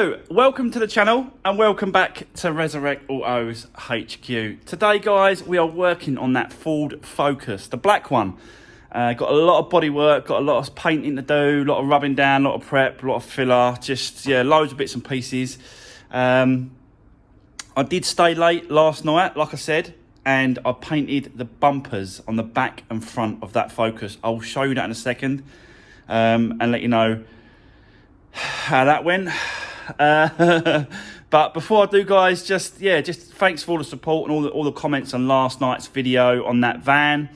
So, welcome to the channel and welcome back to Resurwreck Autos HQ. Today, guys, we are working on that Ford Focus, the black one. Got a lot of body work, got a lot of painting to do, a lot of rubbing down, a lot of prep, a lot of filler, just, yeah, loads of bits and pieces. I did stay late last night, like I said, and I painted the bumpers on the back and front of that Focus. I'll show you that in a second and let you know how that went. But before I do, guys, just thanks for all the support and all the comments on last night's video on that van.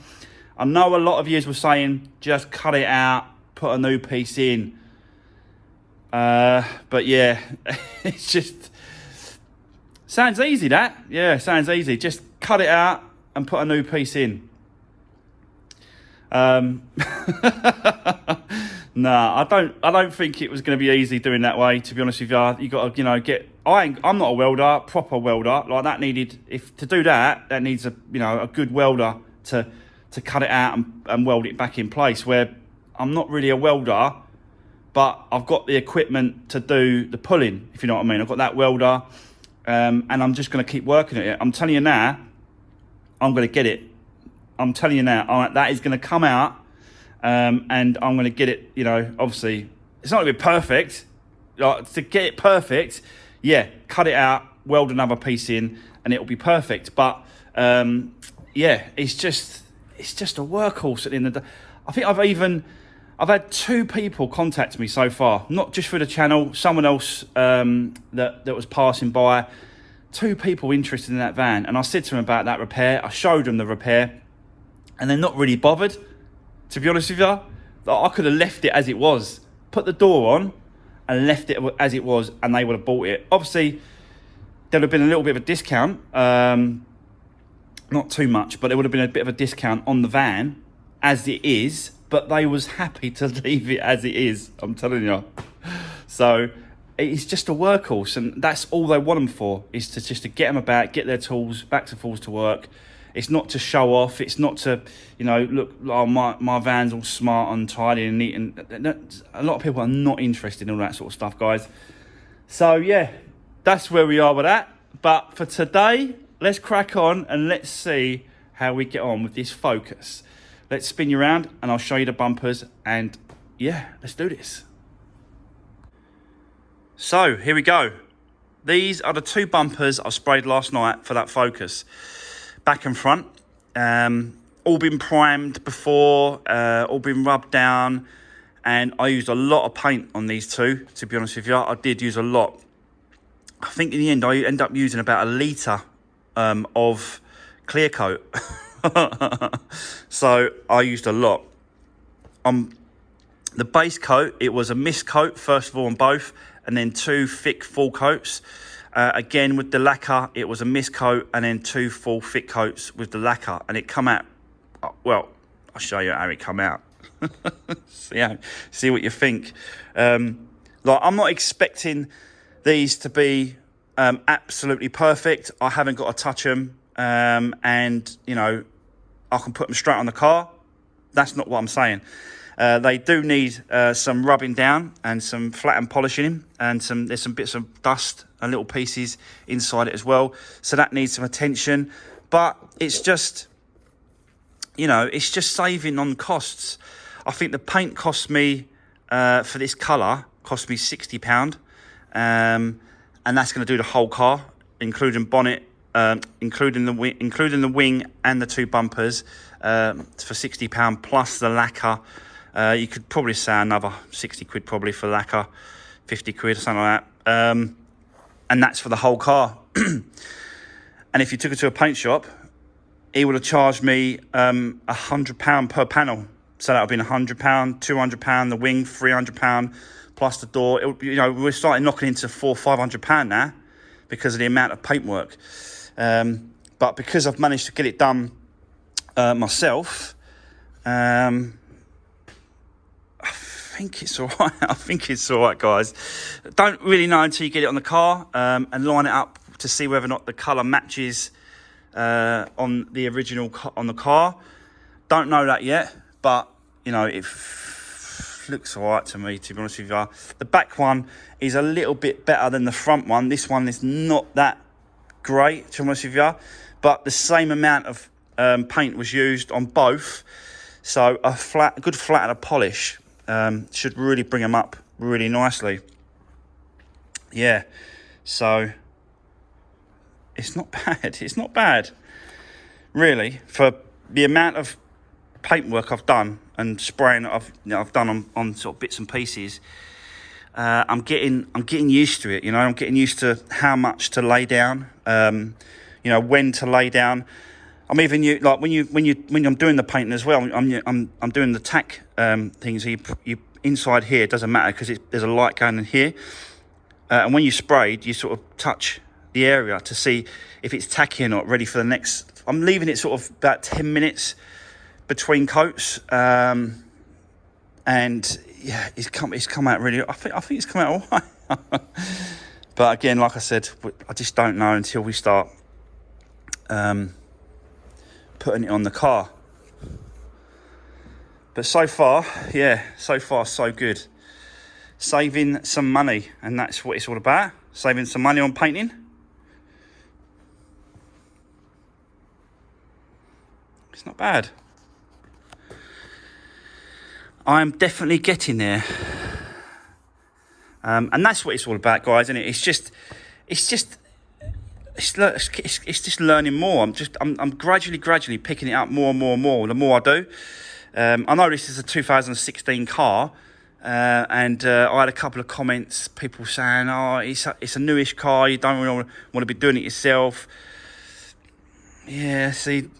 I know a lot of you were saying just cut it out, put a new piece in, but yeah, it's just sounds easy. Sounds easy. Just cut it out and put a new piece in. No, I don't think it was going to be easy doing that way, to be honest with you. You got to, get. I'm not a welder, proper welder. Like that needed, to do that, that needs a good welder to cut it out and weld it back in place. Where I'm not really a welder, but I've got the equipment to do the pulling, if you know what I mean. I've got that welder, and I'm just going to keep working at it. I'm telling you now, I'm going to get it. I'm telling you now, that is going to come out. And I'm going to get it, obviously, it's not going to be perfect. Like, to get it perfect, yeah, cut it out, weld another piece in, and it'll be perfect. But, yeah, it's just a workhorse at the end of the day. I think I've had 2 people contact me so far, not just for the channel, someone else that was passing by. 2 people interested in that van, and I said to them about that repair. I showed them the repair, and they're not really bothered. To be honest with you, I could have left it as it was, put the door on and left it as it was, and they would have bought it. Obviously, there would have been a little bit of a discount, not too much, but there would have been a bit of a discount on the van as it is, but they was happy to leave it as it is, I'm telling you. So it's just a workhorse, and that's all they want them for, is to just to get them about, get their tools back to Falls to work. It's not to show off. It's not to, look, oh, my van's all smart and tidy and neat. And a lot of people are not interested in all that sort of stuff, guys. So, yeah, that's where we are with that. But for today, let's crack on and let's see how we get on with this Focus. Let's spin you around and I'll show you the bumpers. And, yeah, let's do this. So, here we go. These are the 2 bumpers I sprayed last night for that Focus. Back and front, all been primed before, all been rubbed down, and I used a lot of paint on these 2, to be honest with you. I did use a lot. I think in the end I ended up using about 1 litre of clear coat. So I used a lot. The base coat, it was a mist coat first of all on both, and then 2 thick full coats. Again, with the lacquer, it was a mist coat and then 2 full thick coats with the lacquer. And it come out, well, I'll show you how it come out. See what you think. I'm not expecting these to be absolutely perfect. I haven't got to touch them. And, I can put them straight on the car. That's not what I'm saying. They do need some rubbing down and some flat and polishing, and there's some bits of dust and little pieces inside it as well. So that needs some attention. But it's just, it's just saving on costs. I think the paint cost me, for this colour, cost me £60. And that's going to do the whole car, including bonnet, including the wing and the 2 bumpers, for £60 plus the lacquer. You could probably say another 60 quid probably for lacquer, 50 quid or something like that. And that's for the whole car. And if you took it to a paint shop, he would have charged me £100 per panel. So that would have been £100, £200, the wing, £300 plus the door. It would, we're starting knocking into £400-500 now because of the amount of paintwork. But because I've managed to get it done myself, I think it's all right. I think it's all right, guys. Don't really know until you get it on the car and line it up to see whether or not the colour matches on the original on the car. Don't know that yet, but if looks all right to me, to be honest with you. The back one is a little bit better than the front one. This one is not that great, to be honest with you, but the same amount of paint was used on both, so a good flat and a polish should really bring them up really nicely. Yeah, so it's not bad. It's not bad, really, for the amount of paintwork I've done and spraying that I've done on sort of bits and pieces. I'm getting used to it. You know, I'm getting used to how much to lay down. You know, when to lay down. I'm even like when I'm doing the painting as well. I'm doing the tack things. You inside here, it doesn't matter because there's a light going in here. And when you sprayed, you sort of touch the area to see if it's tacky or not, ready for the next. I'm leaving it sort of about 10 minutes between coats, and yeah, it's come out really. I think it's come out all right. But again, like I said, I just don't know until we start putting it on the car. But so far, yeah, so far so good. Saving some money, and that's what it's all about. Saving some money on painting. It's not bad. I'm definitely getting there. And that's what it's all about, guys, isn't it? It's just learning more. I'm gradually picking it up more and more the more I do. I know this is a 2016 car, and I had a couple of comments, people saying, oh, it's a newish car, you don't really want to be doing it yourself. Yeah, see,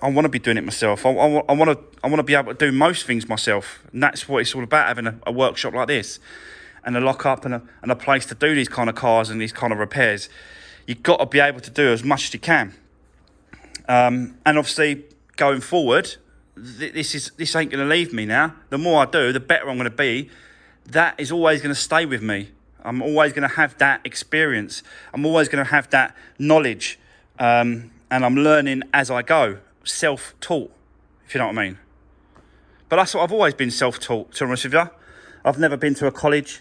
I want to be doing it myself. I want to be able to do most things myself, and that's what it's all about, having a workshop like this and a lock-up and a place to do these kind of cars and these kind of repairs. You've got to be able to do as much as you can. And obviously, going forward, this ain't going to leave me now. The more I do, the better I'm going to be. That is always going to stay with me. I'm always going to have that experience. I'm always going to have that knowledge. And I'm learning as I go. Self-taught, if you know what I mean. But that's what I've always been, self-taught, to be honest with you. I've never been to a college.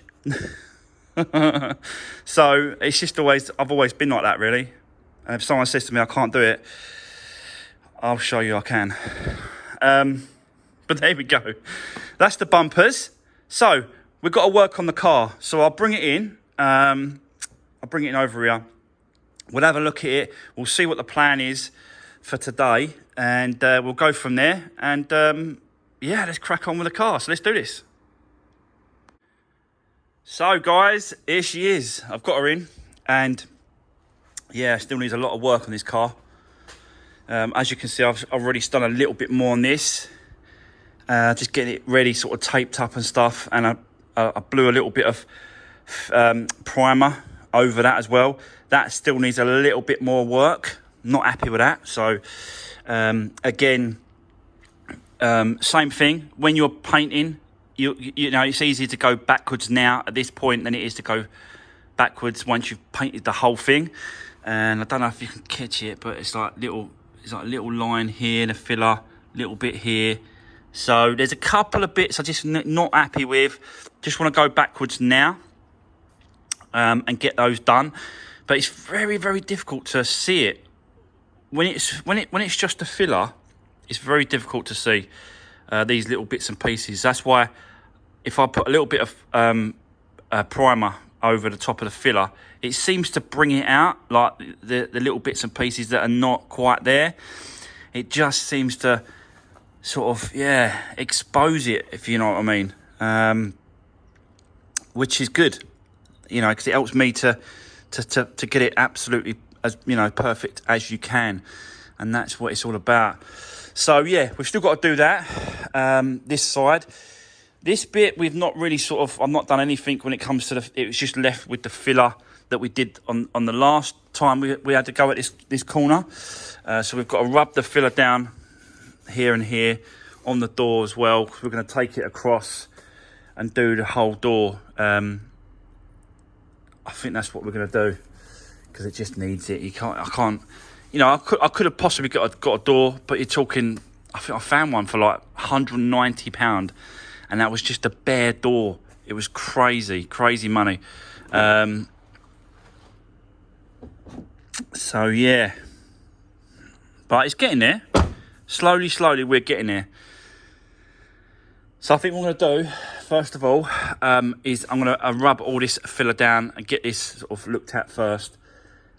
So it's just I've always been like that, really. And if someone says to me I can't do it, I'll show you I can. But there we go. That's the bumpers. So we've got to work on the car. So I'll bring it in. I'll bring it in over here. We'll have a look at it. We'll see what the plan is for today. And we'll go from there. And yeah, let's crack on with the car. So let's do this. So guys, here she is. I've got her in. And yeah, still needs a lot of work on this car. As you can see, I've already done a little bit more on this. Just getting it ready, sort of taped up and stuff. And I blew a little bit of primer over that as well. That still needs a little bit more work. Not happy with that. So again, same thing. When you're painting, you know, it's easier to go backwards now at this point than it is to go backwards once you've painted the whole thing. And I don't know if you can catch it, but it's like a little line here and a filler, little bit here. So there's a couple of bits I'm just not happy with. Just want to go backwards now and get those done. But it's very, very difficult to see it when it's just a filler. It's very difficult to see these little bits and pieces. That's why if I put a little bit of primer over the top of the filler, it seems to bring it out, like the little bits and pieces that are not quite there. It just seems to sort of, yeah, expose it, if you know what I mean. Which is good, you know, because it helps me to get it absolutely as, you know, perfect as you can. And that's what it's all about. So yeah, we've still got to do that. This side. This bit, we've not really I've not done anything when it comes to it was just left with the filler that we did on the last time we had to go at this corner. So we've got to rub the filler down here and here on the door as well. We're going to take it across and do the whole door. I think that's what we're going to do because it just needs it. I can't, you know, I could have possibly got a door, but you're talking, I think I found one for like £190. and that was just a bare door. It was crazy money. So yeah, but it's getting there. Slowly we're getting there. So I think what I'm going to do, first of all, is I'm going to rub all this filler down and get this sort of looked at first.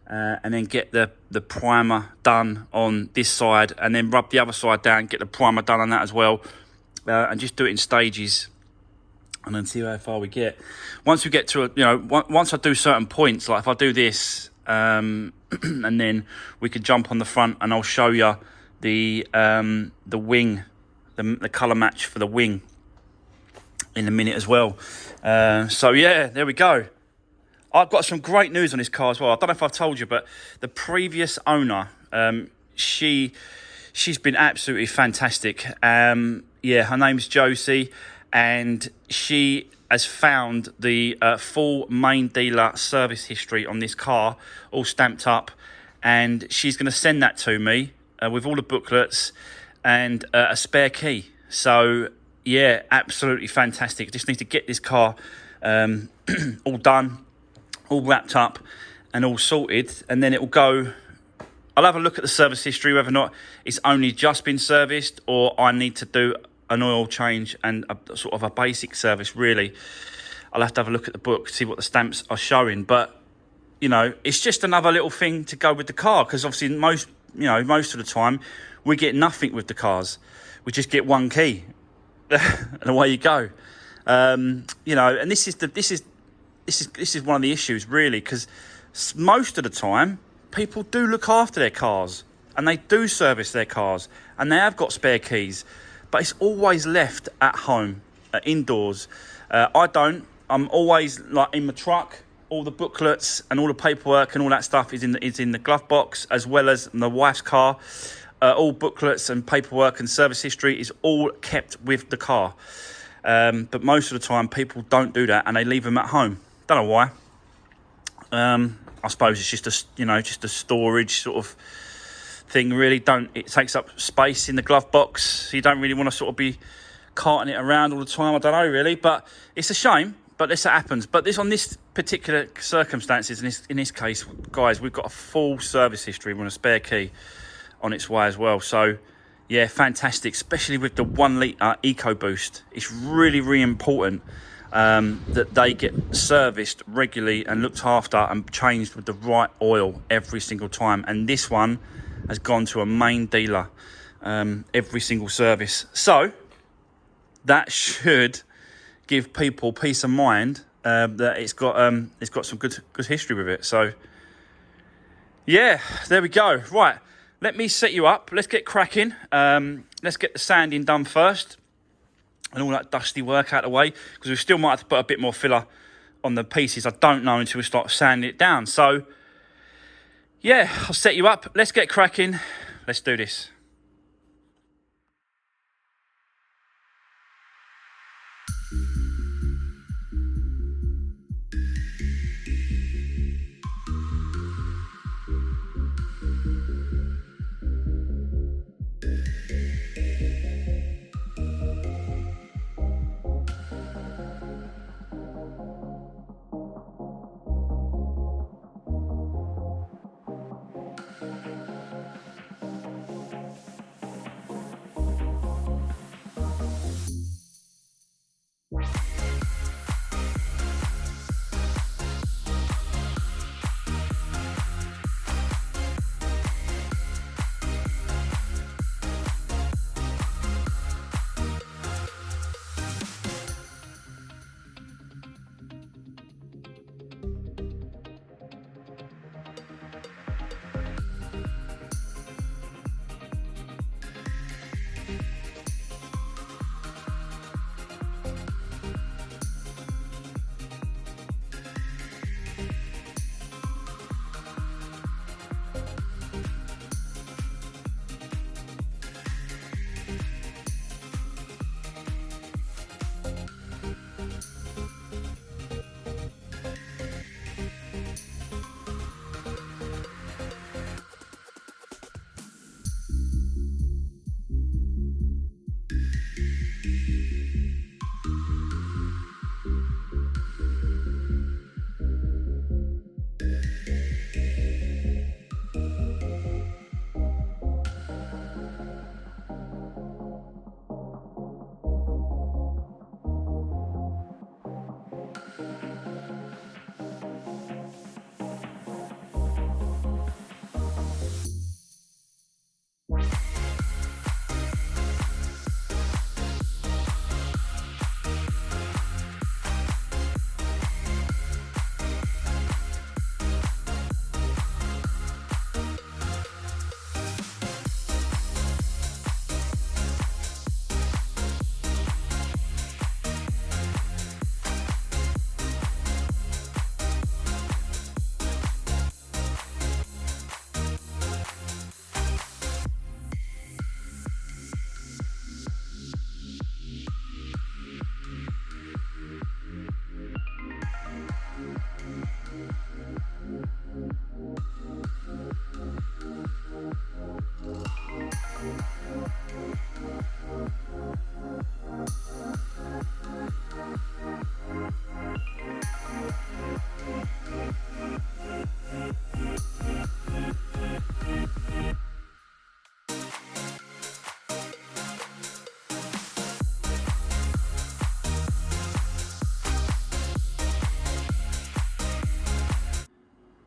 And then get the primer done on this side, and then rub the other side down, get the primer done on that as well. And just do it in stages, and then see how far we get. Once we get to, once I do certain points, like if I do this, and then we can jump on the front, and I'll show you the wing, the colour match for the wing in a minute as well. So yeah, there we go. I've got some great news on this car as well. I don't know if I've told you, but the previous owner, she's been absolutely fantastic. Yeah, her name's Josie, and she has found the full main dealer service history on this car, all stamped up, and she's going to send that to me with all the booklets and a spare key. So yeah, absolutely fantastic. Just need to get this car all done, all wrapped up and all sorted, and then it will go. I'll have a look at the service history, whether or not it's only just been serviced or I need to do an oil change and a sort of a basic service. Really, I'll have to have a look at the book, see what the stamps are showing. But it's just another little thing to go with the car, because obviously most of the time we get nothing with the cars. We just get one key and away you go. And this is one of the issues, really, because most of the time people do look after their cars and they do service their cars and they have got spare keys, but it's always left at home, indoors. I don't. I'm always like in my truck. All the booklets and all the paperwork and all that stuff is in the glove box, as well as my wife's car. All booklets and paperwork and service history is all kept with the car. But most of the time people don't do that and they leave them at home. Don't know why. I suppose it's just a storage sort of thing, really. It takes up space in the glove box, so you don't really want to sort of be carting it around all the time. I don't know, really, but it's a shame. But this happens. But on this particular circumstances, in this case, guys, we've got a full service history with a spare key on its way as well. So yeah, fantastic, especially with the 1 litre EcoBoost. It's really important that they get serviced regularly and looked after and changed with the right oil every single time. And this one has gone to a main dealer every single service. So that should give people peace of mind that it's got some good history with it. So yeah, there we go. Right, let me set you up. Let's get cracking. Let's get the sanding done first and all that dusty work out of the way, because we still might have to put a bit more filler on the pieces. I don't know until we start sanding it down. So yeah, I'll set you up. Let's get cracking. Let's do this.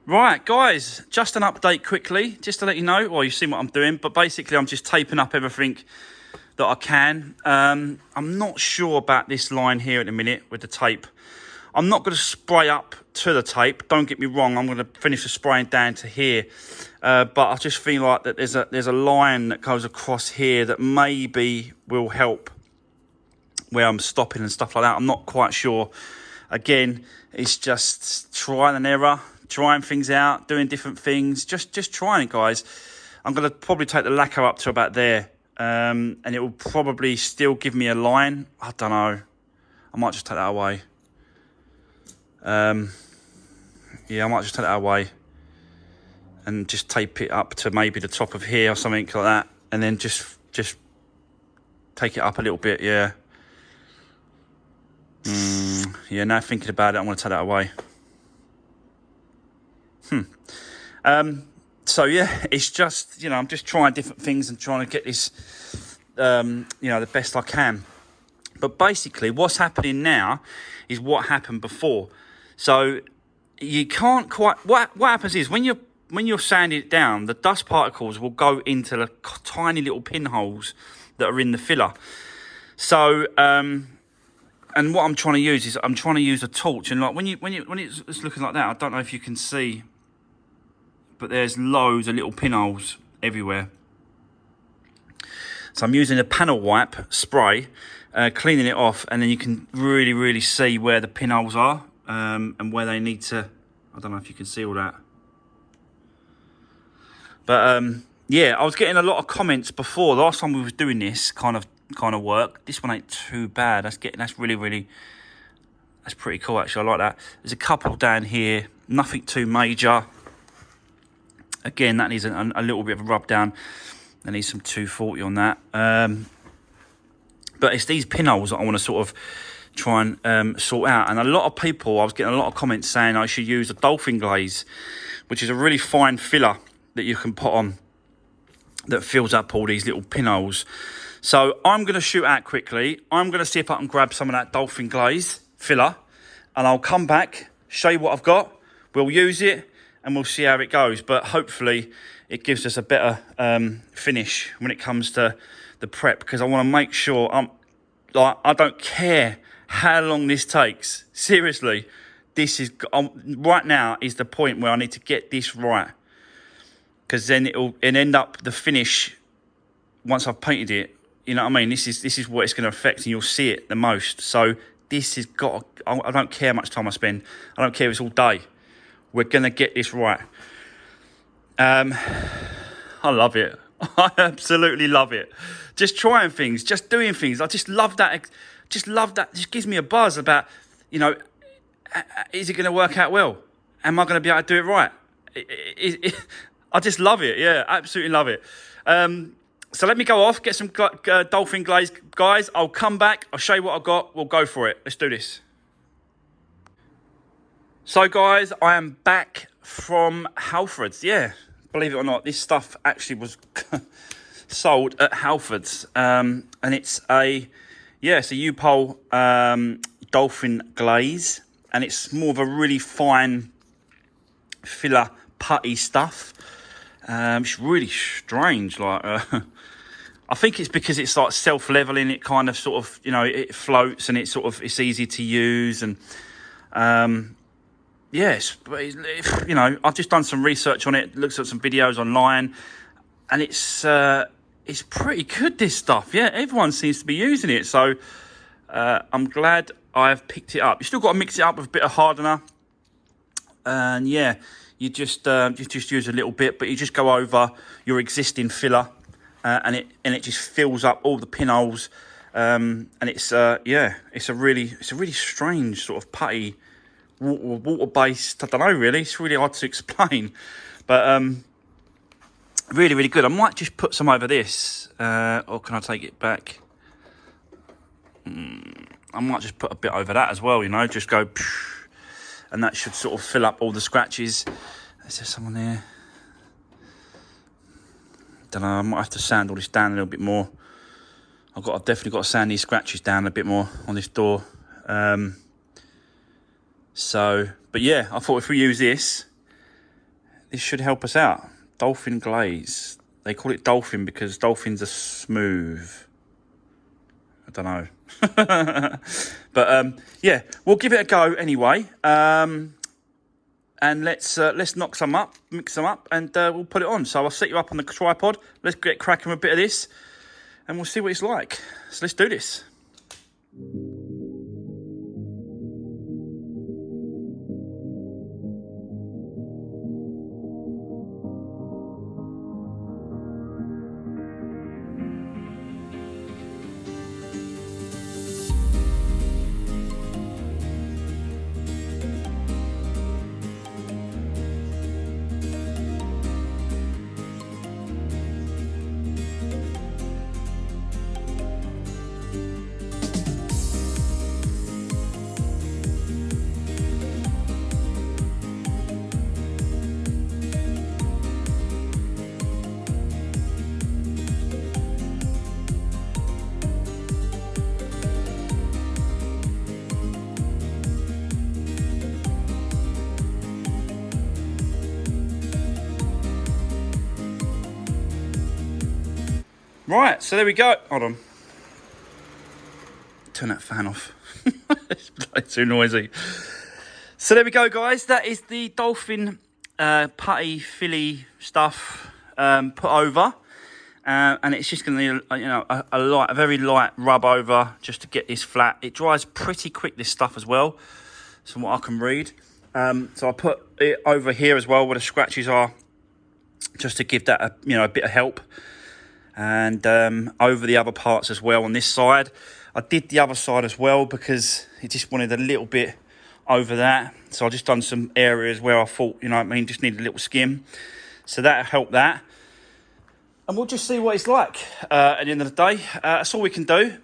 Right, guys, just an update quickly, just to let you know. Well, you've seen what I'm doing, but basically I'm just taping up everything that I can. I'm not sure about this line here at the minute with the tape. I'm not going to spray up to the tape. Don't get me wrong. I'm going to finish the spraying down to here. But I just feel like that there's a line that goes across here that maybe will help where I'm stopping and stuff like that. I'm not quite sure. Again, it's just trial and error, trying things out, doing different things. Just trying it, guys. I'm going to probably take the lacquer up to about there. And it will probably still give me a line. I don't know. I might just take that away. Yeah, I might just take that away and just tape it up to maybe the top of here or something like that, and then just take it up a little bit. Yeah. Yeah. Now thinking about it, I'm going to take that away. So yeah, it's just, you know, I'm just trying different things and trying to get this, you know, the best I can. But basically, what's happening now is what happened before. So you can't quite. What happens is when you're sanding it down, the dust particles will go into the tiny little pinholes that are in the filler. So and what I'm trying to use is I'm trying to use a torch, and like when it's looking like that, I don't know if you can see, but there's loads of little pinholes everywhere. So I'm using a panel wipe spray, cleaning it off, and then you can really see where the pinholes are. And where they need to, I don't know if you can see all that. But yeah, I was getting a lot of comments before. The last time we was doing this kind of work. This one ain't too bad. That's really, that's pretty cool actually. I like that. There's a couple down here, nothing too major. Again, that needs a little bit of a rub down. I need some 240 on that. But it's these pinholes that I want to sort of try and sort out. And a lot of people, I was getting a lot of comments saying I should use a Dolphin Glaze, which is a really fine filler that you can put on that fills up all these little pinholes. So I'm going to shoot out quickly. I'm going to see if I can grab some of that Dolphin Glaze filler, and I'll come back, show you what I've got. We'll use it and we'll see how it goes. But hopefully it gives us a better finish when it comes to the prep, because I want to make sure I don't care how long this takes. Seriously, this is right now is the point where I need to get this right, because then it'll end up the finish once I've painted it. You know what I mean? This is what it's going to affect, and you'll see it the most. So this has got. I don't care how much time I spend. I don't care if it's all day. We're going to get this right. I love it. I absolutely love it. Just trying things, just doing things. I just love that. Just love that. It just gives me a buzz about, you know, is it going to work out well? Am I going to be able to do it right? I just love it. Yeah, absolutely love it. So let me go off, get some Dolphin Glaze, guys. I'll come back. I'll show you what I've got. We'll go for it. Let's do this. So, guys, I am back from Halfords. Yeah, believe it or not, this stuff actually was sold at Halfords. And it's a U-Pole Dolphin Glaze. And it's more of a really fine filler putty stuff. It's really strange. Like, I think it's because it's like self-leveling. It kind of sort of, you know, it floats and it's easy to use. And yes, you know, I've just done some research on it. Looked at some videos online, and it's pretty good, this stuff. Yeah, everyone seems to be using it. So I'm glad I've picked it up. You still got to mix it up with a bit of hardener, and yeah, you just use a little bit, but you just go over your existing filler, and it just fills up all the pinholes, and it's a really strange sort of putty, water based. I don't know, really. It's really hard to explain, but really good. I might just put some over this, or can I take it back? I might just put a bit over that as well, you know, just go, and that should sort of fill up all the scratches. Is there someone there? Don't know, I might have to sand all this down a little bit more. I've definitely got to sand these scratches down a bit more on this door. So, but yeah, I thought if we use this, this should help us out. Dolphin Glaze. They call it Dolphin because dolphins are smooth. I don't know. But yeah, we'll give it a go anyway. And let's knock some up, mix them up, and we'll put it on. So I'll set you up on the tripod. Let's get cracking with a bit of this, and we'll see what it's like. So let's do this. Right, so there we go. Hold on. Turn that fan off. It's too noisy. So there we go, guys. That is the Dolphin putty filly stuff put over. And it's just going to need, a very light rub over just to get this flat. It dries pretty quick, this stuff as well, from what I can read. So I put it over here as well where the scratches are, just to give that a bit of help. And over the other parts as well on this side. I did the other side as well because it just wanted a little bit over that. So I just done some areas where I thought, just need a little skim. So that'll help that. And we'll just see what it's like at the end of the day. That's all we can do.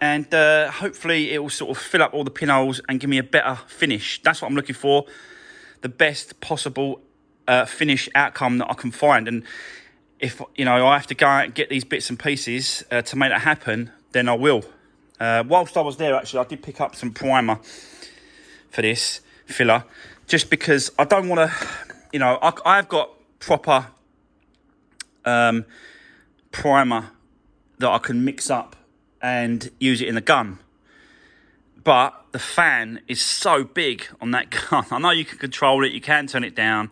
And hopefully it will sort of fill up all the pinholes and give me a better finish. That's what I'm looking for. The best possible finish outcome that I can find. And if, I have to go out and get these bits and pieces to make that happen, then I will. Whilst I was there, actually, I did pick up some primer for this filler. Just because I don't want to, I've got proper primer that I can mix up and use it in the gun. But the fan is so big on that gun. I know you can control it, you can turn it down,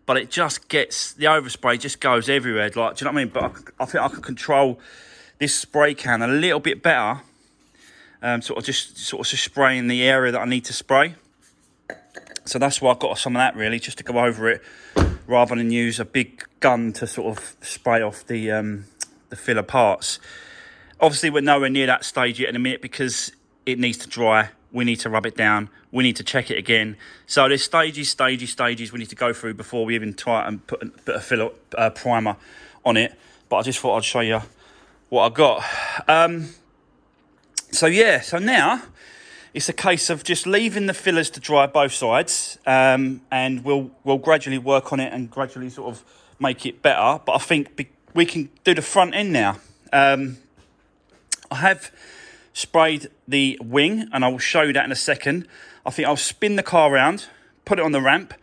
but it just gets, the overspray just goes everywhere. Like, do you know what I mean? But I think I can control this spray can a little bit better. Sort of just spraying the area that I need to spray. So that's why I got some of that, really, just to go over it, rather than use a big gun to sort of spray off the filler parts. Obviously, we're nowhere near that stage yet in a minute because it needs to dry. We need to rub it down. We need to check it again. So there's stages we need to go through before we even try and put a bit of filler primer on it. But I just thought I'd show you what I got. So yeah, so now it's a case of just leaving the fillers to dry both sides, and we'll gradually work on it and gradually sort of make it better. But I think we can do the front end now. I have sprayed the wing, and I will show you that in a second. I think I'll spin the car around, put it on the ramp,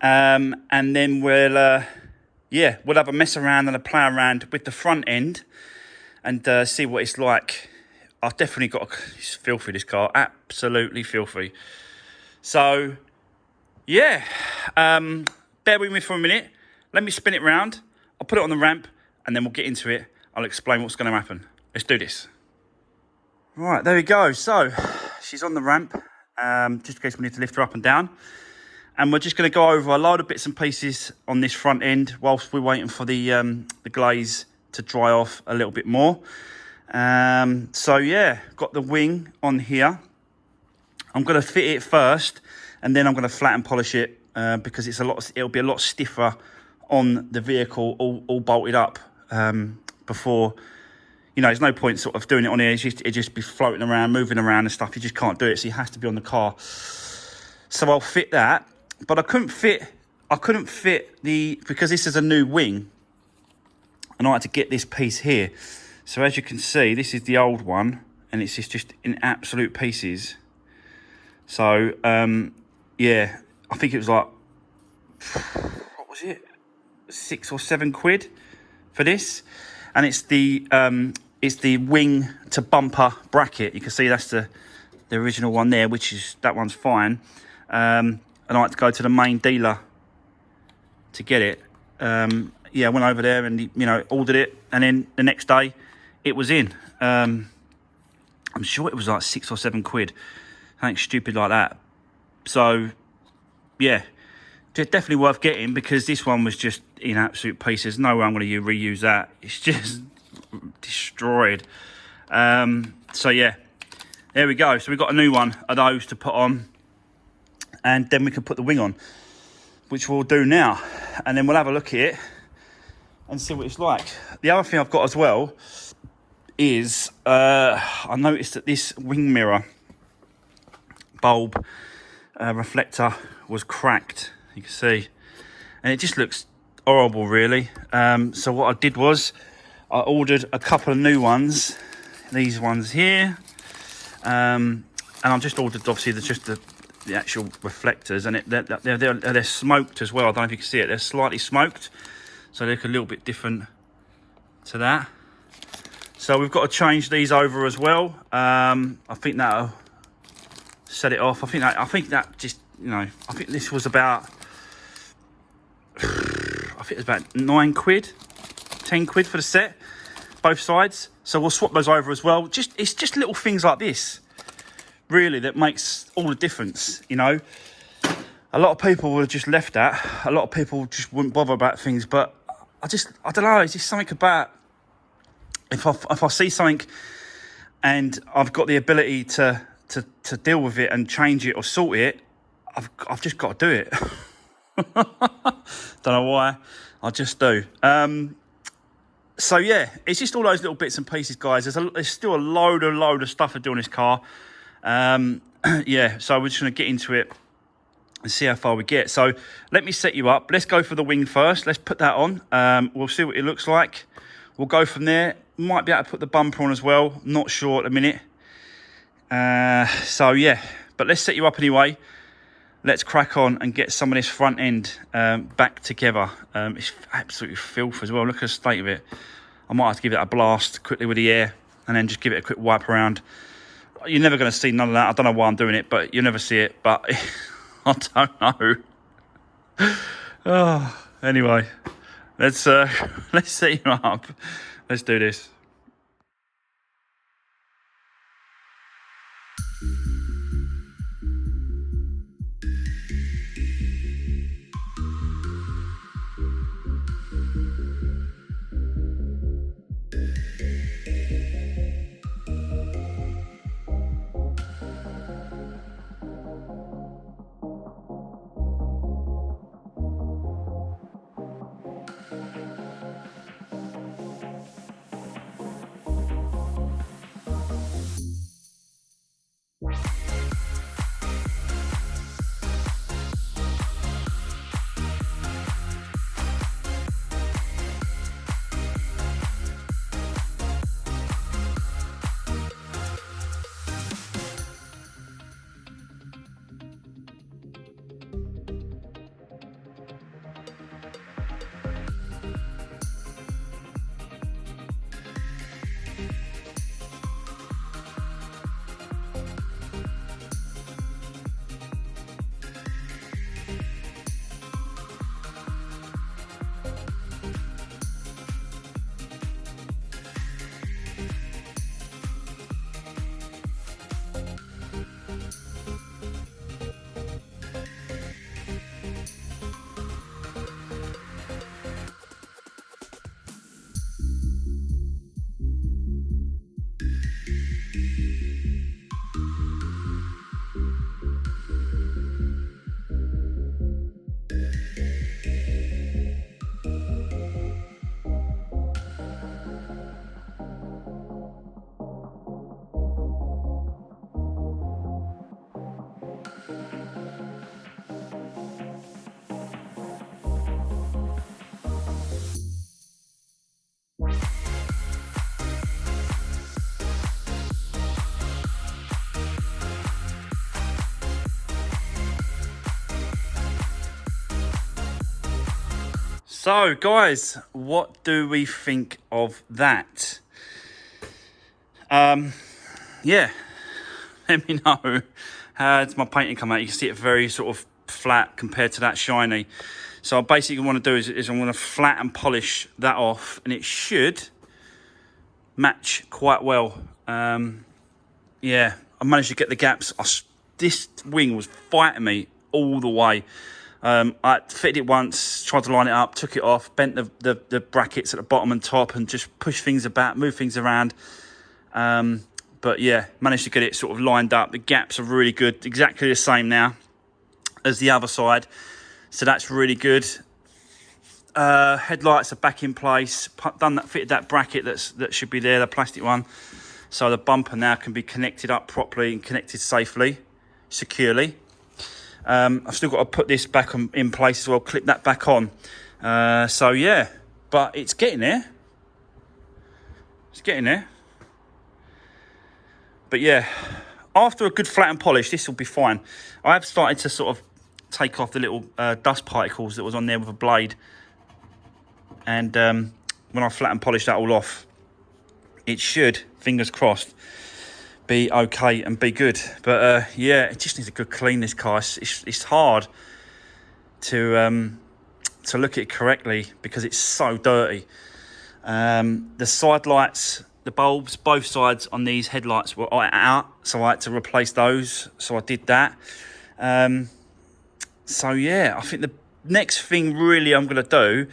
and then we'll have a mess around and a play around with the front end and see what it's like. I've definitely got it's filthy, this car, absolutely filthy. So yeah, bear with me for a minute. Let me spin it round. I'll put it on the ramp and then we'll get into it. I'll explain what's going to happen. Let's do this. Right, there we go. So she's on the ramp, just in case we need to lift her up and down. And we're just going to go over a load of bits and pieces on this front end whilst we're waiting for the glaze to dry off a little bit more. So yeah, got the wing on here. I'm going to fit it first and then I'm going to flatten polish it because it'll be a lot stiffer on the vehicle all bolted up before. There's no point sort of doing it on here. It just be floating around, moving around and stuff. You just can't do it, so it has to be on the car. So I'll fit that, but I couldn't fit because this is a new wing, and I had to get this piece here. So as you can see, this is the old one, and it's just in absolute pieces. So yeah, I think it was like, what was it? 6 or 7 quid for this, and it's the wing to bumper bracket. You can see that's the original one there, which is, that one's fine. And I had to go to the main dealer to get it. Yeah, I went over there and, you know, ordered it, and then the next day it was in. I'm sure it was like 6 or 7 quid, something stupid like that. So yeah, definitely worth getting, because this one was just in absolute pieces. No way I'm going to reuse that. It's just destroyed. So yeah, there we go. So we've got a new one of those to put on, and then we can put the wing on, which we'll do now, and then we'll have a look at it and see what it's like. The other thing I've got as well is I noticed that this wing mirror bulb reflector was cracked, you can see, and it just looks horrible, really. So what I did was I ordered a couple of new ones, these ones here, and I've just ordered, obviously, just the actual reflectors, and they're smoked as well. I don't know if you can see it, they're slightly smoked, so they look a little bit different to that. So we've got to change these over as well. I think that'll set it off. I think that just, you know, I think this was about, I think it was about 9 quid, 10 quid for the set, both sides. So we'll swap those over as well. It's just little things like this, really, that makes all the difference, you know. A lot of people would have just left that. A lot of people just wouldn't bother about things, but I don't know, it's just something about, if I see something and I've got the ability to deal with it and change it or sort it, I've just got to do it. Don't know why, I just do. So yeah, it's just all those little bits and pieces, guys. There's still a load of stuff to do on this car. Yeah, so we're just going to get into it and see how far we get. So let me set you up. Let's go for the wing first. Let's put that on. We'll see what it looks like. We'll go from there. Might be able to put the bumper on as well. Not sure at the minute. So yeah, but let's set you up anyway. Let's crack on and get some of this front end back together. It's absolutely filth as well. Look at the state of it. I might have to give it a blast quickly with the air and then just give it a quick wipe around. You're never going to see none of that. I don't know why I'm doing it, but you'll never see it. But I don't know. Oh, anyway, let's set you up. Let's do this. So, guys, what do we think of that? Yeah, let me know how does my painting come out. You can see it very sort of flat compared to that shiny. So, basically what I want to do is I'm going to flat and polish that off, and it should match quite well. Yeah, I managed to get the gaps. This wing was fighting me all the way. I fitted it once, tried to line it up, took it off, bent the brackets at the bottom and top, and just pushed things about, moved things around. But yeah, managed to get it sort of lined up. The gaps are really good, exactly the same now as the other side. So that's really good. Headlights are back in place. Fitted that bracket that should be there, the plastic one. So the bumper now can be connected up properly and connected safely, securely. I've still got to put this back in place as well, clip that back on. So yeah, but it's getting there. It's getting there. But yeah, after a good flat and polish, this will be fine. I have started to sort of take off the little dust particles that was on there with a blade. And when I flat and polish that all off, it should, fingers crossed, be okay and be good. But yeah, it just needs a good clean, this car. It's hard to look at it correctly because it's so dirty. The side lights, the bulbs, both sides on these headlights were out, so I had to replace those. So I did that. So yeah, I think the next thing really I'm going to do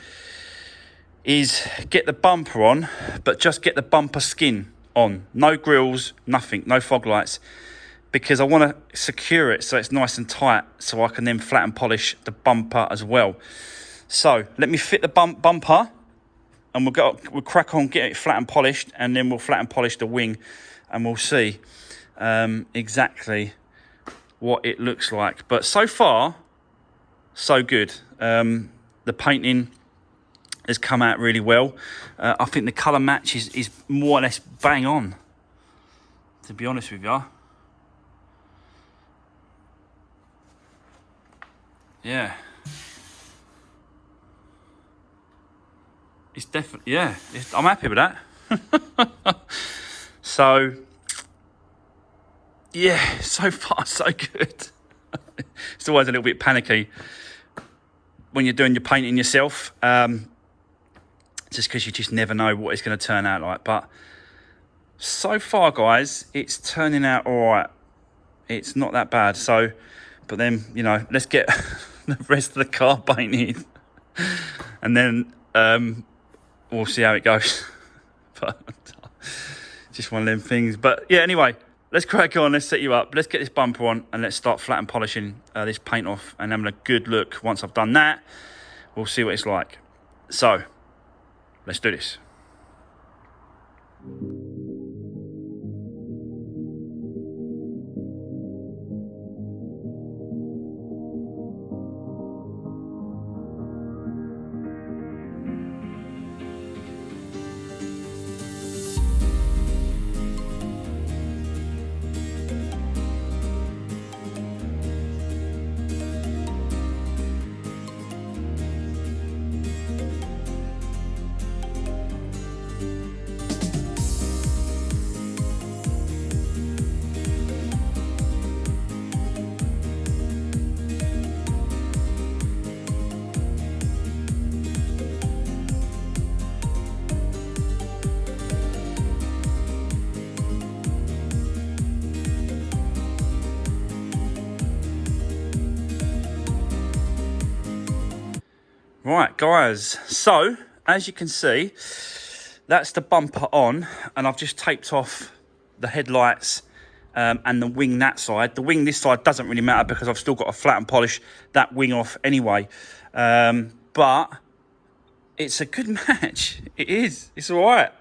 is get the bumper on, but just get the bumper skin on. No grills, nothing, no fog lights, because I want to secure it so it's nice and tight so I can then flat and polish the bumper as well. So let me fit the bumper and we'll crack on, get it flat and polished, and then we'll flat and polish the wing and we'll see exactly what it looks like. But so far, so good. The painting has come out really well. I think the colour match is more or less bang on, to be honest with you. Yeah. It's definitely, yeah, I'm happy with that. So, yeah, so far so good. It's always a little bit panicky when you're doing your painting yourself. Just because you just never know what it's going to turn out like. But so far, guys, it's turning out all right. It's not that bad. So, but then, you know, let's get the rest of the car painted. And then we'll see how it goes. But just one of them things. But yeah, anyway, let's crack on. Let's set you up. Let's get this bumper on and let's start flat and polishing this paint off and having a good look. Once I've done that, we'll see what it's like. So, let's do this. Right, guys, so as you can see, that's the bumper on, and I've just taped off the headlights and the wing that side. The wing this side doesn't really matter because I've still got to flat and polish that wing off anyway. But it's a good match. It is. It's all right.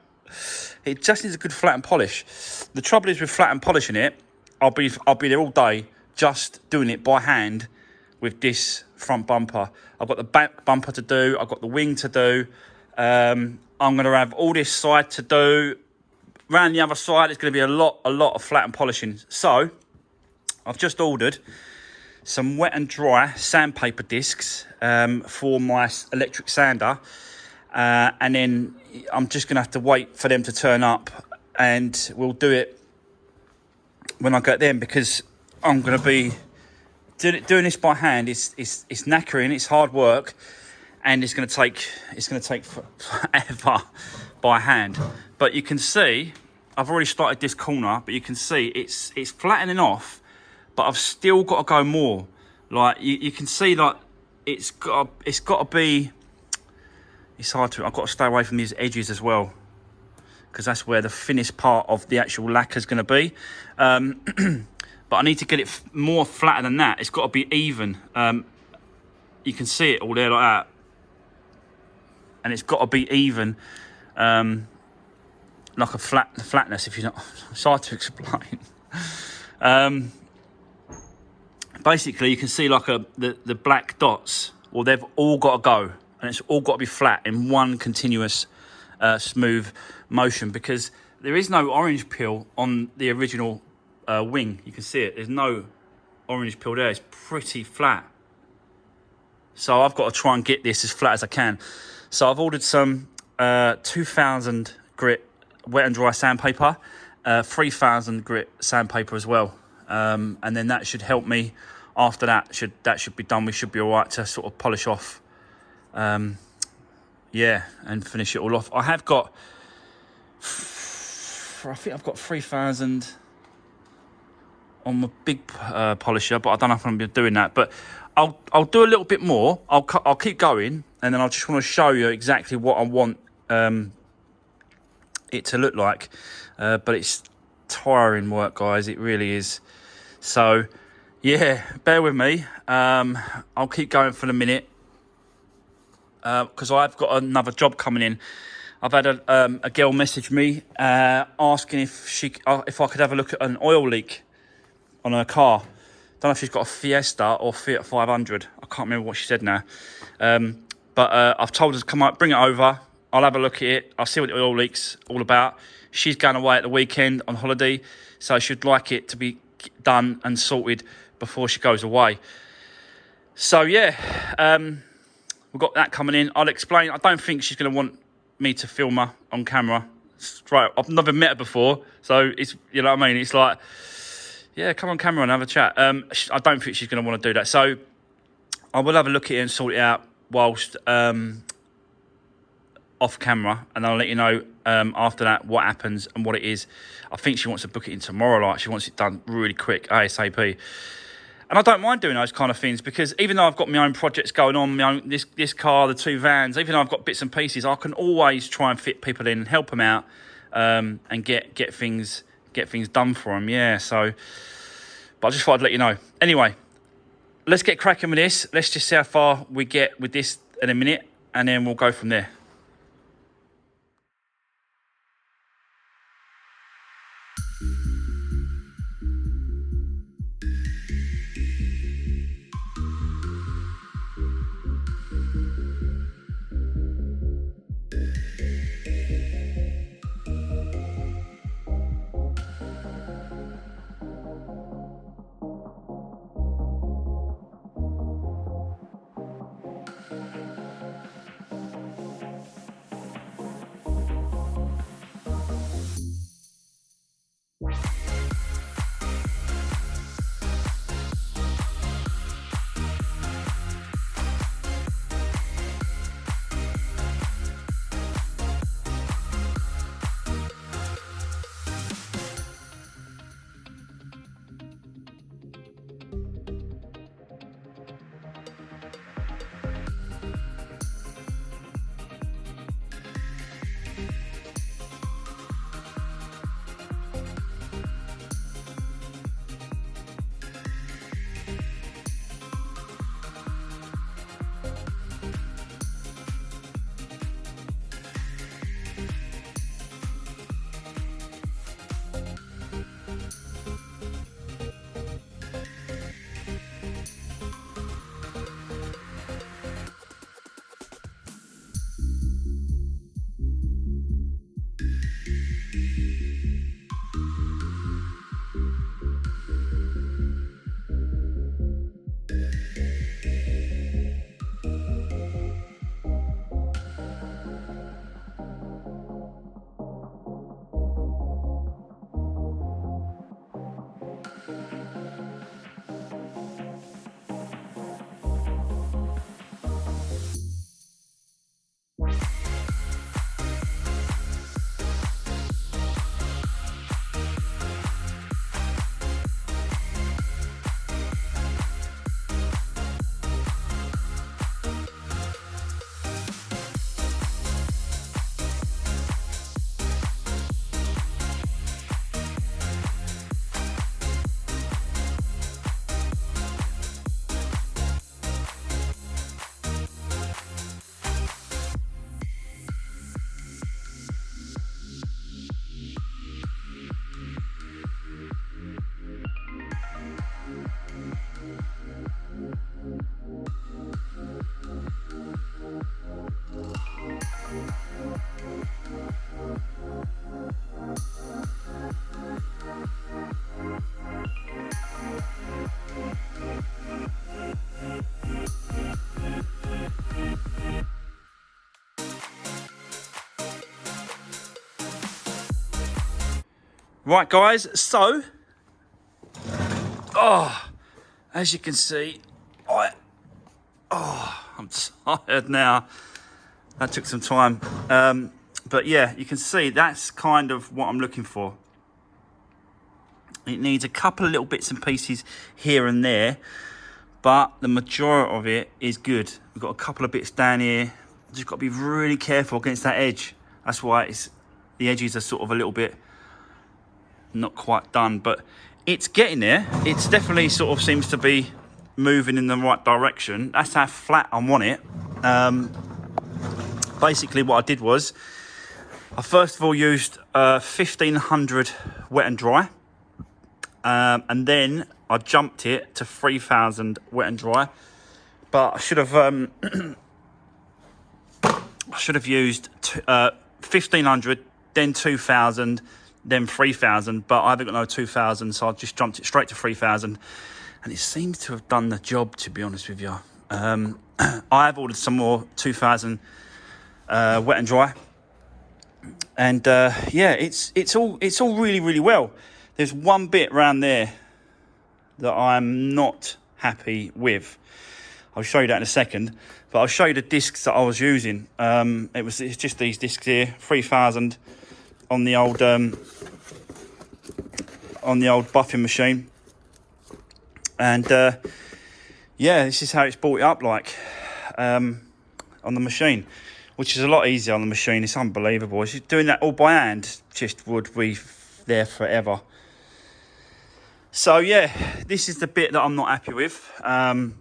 It just needs a good flat and polish. The trouble is with flat and polishing it, I'll be there all day just doing it by hand with this front bumper. I've got the back bumper to do. I've got the wing to do. I'm going to have all this side to do. Around the other side, it's going to be a lot of flat and polishing. So, I've just ordered some wet and dry sandpaper discs for my electric sander, and then I'm just gonna have to wait for them to turn up, and we'll do it when I get them, because I'm gonna be doing this by hand. It's knackering, it's hard work, and it's gonna take forever by hand. But you can see I've already started this corner, but you can see it's flattening off, but I've still got to go more. Like you can see, like it's got to be. It's hard to. I've got to stay away from these edges as well, because that's where the finished part of the actual lacquer is going to be. But I need to get it more flatter than that. It's got to be even. You can see it all there like that, and it's got to be even. Like a flatness, if you're not. It's hard to explain. Basically, you can see like the black dots. Well, they've all got to go, and it's all got to be flat in one continuous, smooth motion, because there is no orange peel on the original wing. You can see it. There's no orange peel there. It's pretty flat. So I've got to try and get this as flat as I can. So I've ordered some 2,000 grit wet and dry sandpaper, 3,000 grit sandpaper as well, and then that should help me. After that should be done, we should be all right to sort of polish off, yeah, and finish it all off. I think I've got 3,000 on my big polisher, but I don't know if I'm going to be doing that. But I'll do a little bit more. I'll keep going, and then I just want to show you exactly what I want it to look like. But it's tiring work, guys. It really is. So yeah, bear with me. I'll keep going for a minute, because I've got another job coming in. I've had a girl message me asking if I could have a look at an oil leak on her car. Don't know if she's got a Fiesta or Fiat 500. I can't remember what she said now. But I've told her to come up, bring it over. I'll have a look at it. I'll see what the oil leak's all about. She's going away at the weekend on holiday, so she'd like it to be done and sorted before she goes away. So yeah, we've got that coming in. I'll explain. I don't think she's going to want me to film her on camera. Straight. I've never met her before, so it's, you know what I mean. It's like, yeah, come on camera and have a chat. I don't think she's going to want to do that. So I will have a look at it and sort it out whilst off camera, and I'll let you know after that what happens and what it is. I think she wants to book it in tomorrow. Like, she wants it done really quick, ASAP. And I don't mind doing those kind of things, because even though I've got my own projects going on, my own, this car, the two vans, even though I've got bits and pieces, I can always try and fit people in and help them out, and get things done for them. Yeah. So, but I just thought I'd let you know. Anyway, let's get cracking with this. Let's just see how far we get with this in a minute, and then we'll go from there. Right, guys, so, as you can see, I'm tired now. That took some time. But yeah, you can see that's kind of what I'm looking for. It needs a couple of little bits and pieces here and there, but the majority of it is good. We've got a couple of bits down here. Just got to be really careful against that edge. That's why the edges are sort of a little bit not quite done, but it's getting there. It's definitely sort of seems to be moving in the right direction. That's how flat I want it. Basically what I did was I first of all used 1500 wet and dry, and then I jumped it to 3000 wet and dry, but I should have used 1500, then 2000, then 3000, but I haven't got no 2000, so I just jumped it straight to 3000, and it seems to have done the job, to be honest with you. I have ordered some more 2000 wet and dry, and yeah, it's all really, really well. There's one bit around there that I'm not happy with. I'll show you that in a second, but I'll show you the discs that I was using. It's just these discs here, 3000 on the old buffing machine, and yeah, this is how it's brought it up like on the machine, which is a lot easier on the machine. It's unbelievable. It's doing that all by hand just would be there forever. So yeah, this is the bit that I'm not happy with. I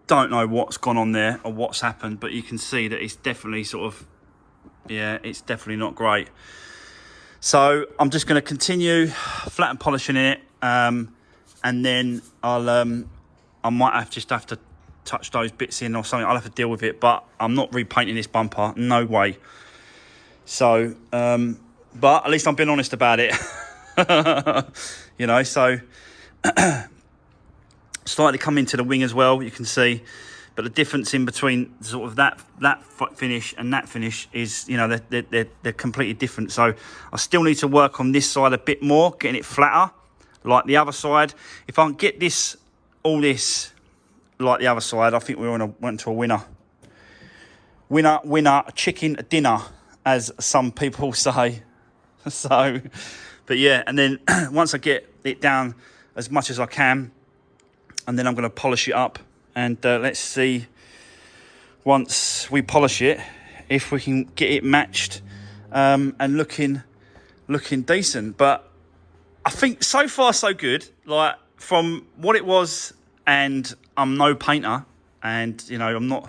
don't know what's gone on there or what's happened, but you can see that it's definitely sort of, yeah, it's definitely not great. So I'm just going to continue flat and polishing it, and then I might have to touch those bits in or something. I'll have to deal with it, but I'm not repainting this bumper, no way. So but at least I'm being honest about it. You know, so slightly come into the wing as well, you can see, but the difference in between sort of that finish and that finish is, you know, they're completely different. So I still need to work on this side a bit more, getting it flatter like the other side. If I can get all this like the other side, I think we're went to a winner, chicken dinner, as some people say. So, but yeah, and then once I get it down as much as I can, and then I'm going to polish it up, and let's see, once we polish it, if we can get it matched and looking decent. But I think so far so good, like from what it was, and I'm no painter, and you know,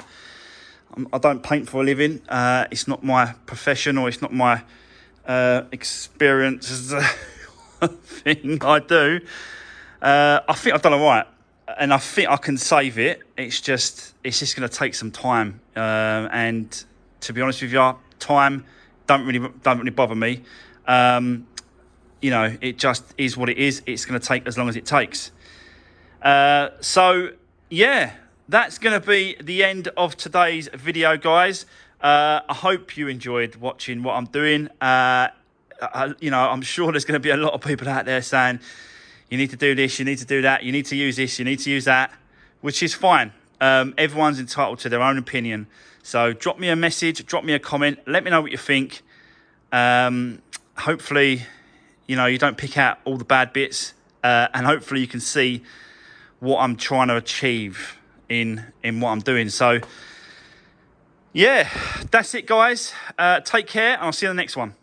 I don't paint for a living. It's not my profession, or it's not my experience thing I do. I think I've done all right, and I think I can save it. It's just going to take some time, and to be honest with you, time don't really bother me. You know, it just is what it is. It's going to take as long as it takes. So yeah, that's going to be the end of today's video, guys. I hope you enjoyed watching what I'm doing. You know, I'm sure there's going to be a lot of people out there saying, you need to do this, you need to do that, you need to use this, you need to use that, which is fine. Everyone's entitled to their own opinion. So drop me a message, drop me a comment, let me know what you think. Hopefully, you know, you don't pick out all the bad bits, and hopefully you can see what I'm trying to achieve in what I'm doing. So yeah, that's it, guys. Take care, and I'll see you in the next one.